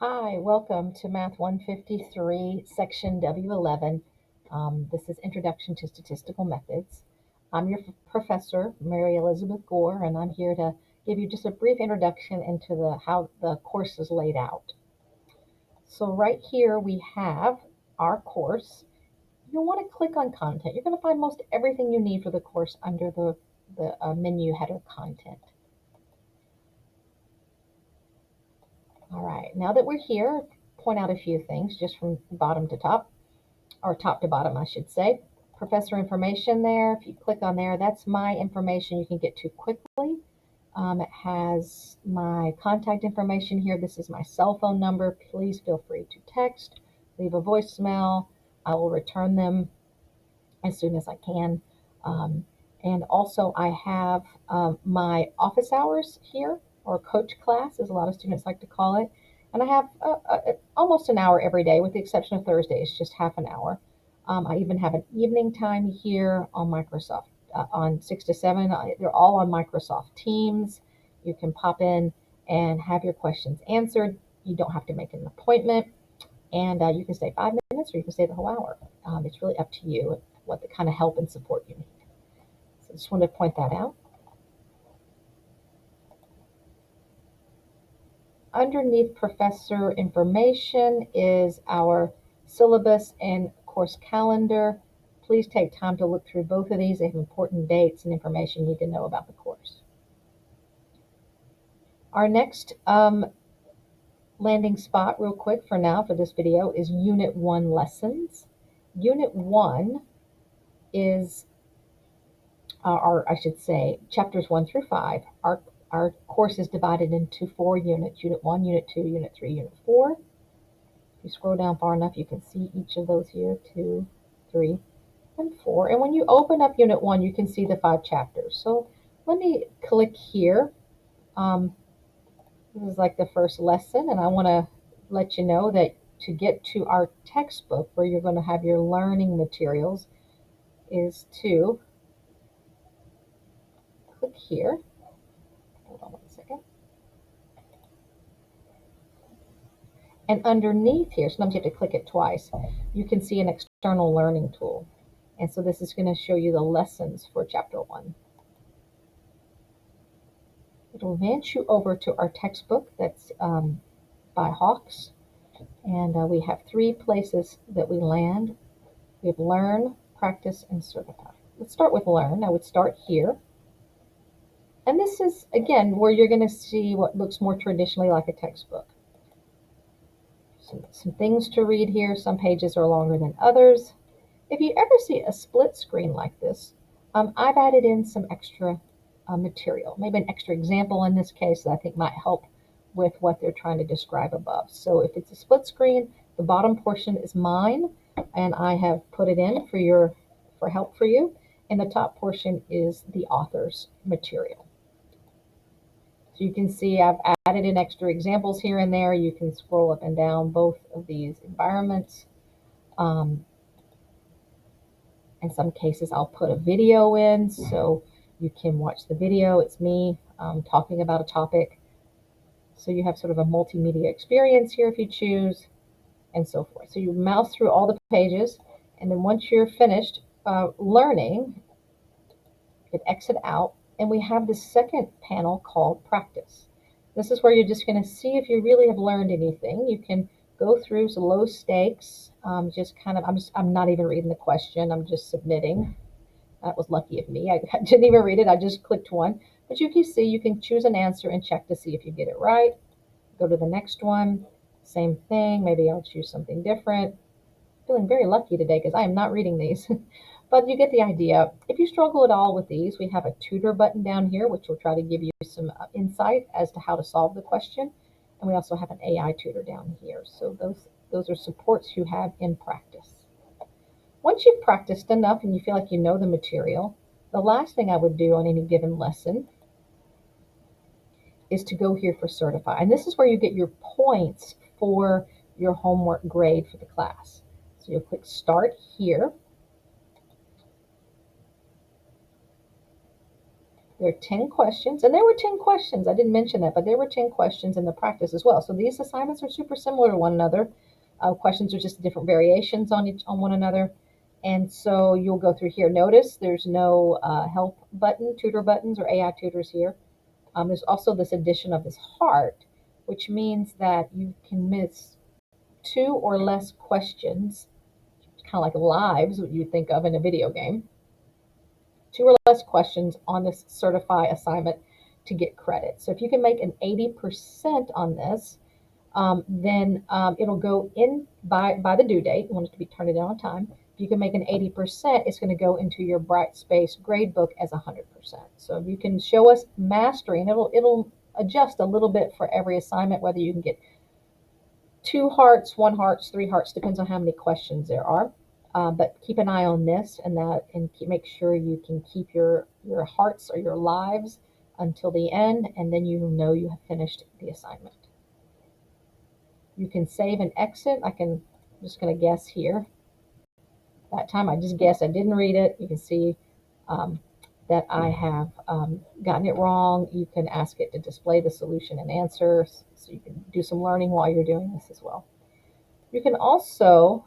Hi, welcome to Math 153, Section W11. This is Introduction to Statistical Methods. I'm your professor, Mary Elizabeth Gore, and I'm here to give you just a brief introduction into how the course is laid out. So right here we have our course. You'll want to click on Content. You're going to find most everything you need for the course under the menu header Content. All right, now that we're here, point out a few things just from bottom to top. Or top to bottom, I should say. Professor information there. If you click on there, that's my information you can get to quickly. It has my contact information here. This is my cell phone number. Please feel free to text, leave a voicemail. I will return them as soon as I can. And also, I have my office hours here, or coach class, as a lot of students like to call it. And I have almost an hour every day, with the exception of Thursdays, just half an hour. I even have an evening time here on Microsoft, on 6 to 7. They're all on Microsoft Teams. You can pop in and have your questions answered. You don't have to make an appointment. And you can stay 5 minutes or you can stay the whole hour. It's really up to you what the kind of help and support you need. So I just wanted to point that out. Underneath professor information is our syllabus and course calendar. Please take time to look through both of these. They have important dates and information you need to know about the course. Our next landing spot, real quick for now for this video, is Unit 1 lessons. Unit 1 is or I should say, chapters 1 through 5. Our course is divided into 4 units: Unit 1, Unit 2, Unit 3, Unit 4. If you scroll down far enough, you can see each of those here: 2, 3, and 4. And when you open up Unit 1, you can see the 5 chapters. So let me click here. This is like the first lesson, and I want to let you know that to get to our textbook, where you're going to have your learning materials, is to click here. Hold on one second. And underneath here, sometimes you have to click it twice, you can see an external learning tool. And so this is going to show you the lessons for chapter 1. It'll advance you over to our textbook that's by Hawks. And we have 3 places that we land. We have Learn, Practice, and Certify. Let's start with Learn. I would start here. And this is, again, where you're going to see what looks more traditionally like a textbook. Some things to read here. Some pages are longer than others. If you ever see a split screen like this, I've added in some extra material, maybe an extra example in this case that I think might help with what they're trying to describe above. So if it's a split screen, the bottom portion is mine, and I have put it in for help for you, and the top portion is the author's material. So you can see I've added in extra examples here and there. You can scroll up and down both of these environments. In some cases, I'll put a video in so you can watch the video. It's me talking about a topic. So you have sort of a multimedia experience here if you choose, and so forth. So you mouse through all the pages, and then once you're finished learning, you can exit out, and we have the second panel called Practice. This is where you're just going to see if you really have learned anything. You can go through some low stakes, just kind of, I'm not even reading the question, I'm just submitting. That was lucky of me. I didn't even read it, I just clicked one. But you can see, you can choose an answer and check to see if you get it right. Go to the next one, same thing, maybe I'll choose something different. Feeling very lucky today because I am not reading these. But you get the idea. If you struggle at all with these, we have a tutor button down here, which will try to give you some insight as to how to solve the question. And we also have an AI tutor down here. So those are supports you have in practice. Once you've practiced enough and you feel like you know the material, the last thing I would do on any given lesson is to go here for Certify. And this is where you get your points for your homework grade for the class. So you'll click Start here. There are 10 questions, and there were 10 questions. I didn't mention that, but there were 10 questions in the practice as well. So these assignments are super similar to one another. Questions are just different variations on one another. And so you'll go through here. Notice there's no help button, tutor buttons, or AI tutors here. There's also this addition of this heart, which means that you can miss two or less questions, kind of like lives, what you think of in a video game. Two or less questions on this certify assignment to get credit. So if you can make an 80% on this, then it'll go in by the due date. You want it to be turned in on time. If you can make an 80%, it's going to go into your Brightspace gradebook as 100%. So if you can show us mastery, and it'll adjust a little bit for every assignment, whether you can get 2 hearts, 1 hearts, 3 hearts, depends on how many questions there are. But keep an eye on this and that, and make sure you can keep your hearts or your lives until the end, and then you know you have finished the assignment. You can save and exit. I'm just going to guess here. That time I just guessed. I didn't read it. You can see that I have gotten it wrong. You can ask it to display the solution and answers, so you can do some learning while you're doing this as well. You can also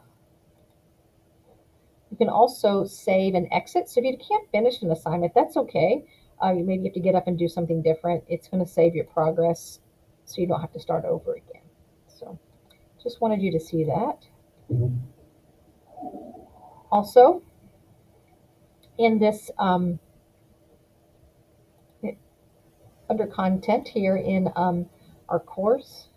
save and exit. So if you can't finish an assignment, that's okay. You maybe have to get up and do something different. It's going to save your progress so you don't have to start over again. So just wanted you to see that. Also, in this under content here in our course,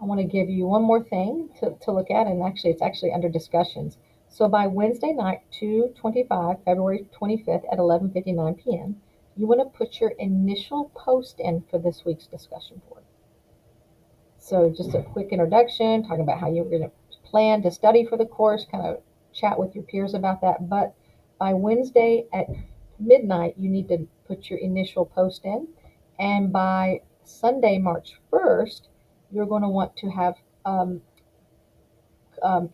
I want to give you one more thing to look at, and actually it's actually under discussions. So by Wednesday night, 2/25, February 25th at 11:59 p.m., you want to put your initial post in for this week's discussion board. So just a quick introduction, talking about how you're going to plan to study for the course, kind of chat with your peers about that. But by Wednesday at midnight, you need to put your initial post in. And by Sunday, March 1st, you're going to want to have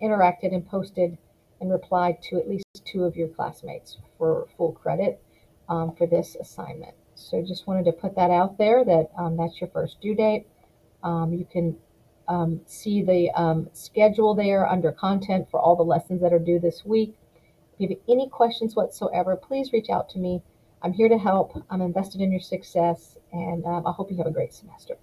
interacted and posted and replied to at least 2 of your classmates for full credit for this assignment. So just wanted to put that out there that that's your first due date. You can see the schedule there under content for all the lessons that are due this week. If you have any questions whatsoever, please reach out to me. I'm here to help. I'm invested in your success, and I hope you have a great semester.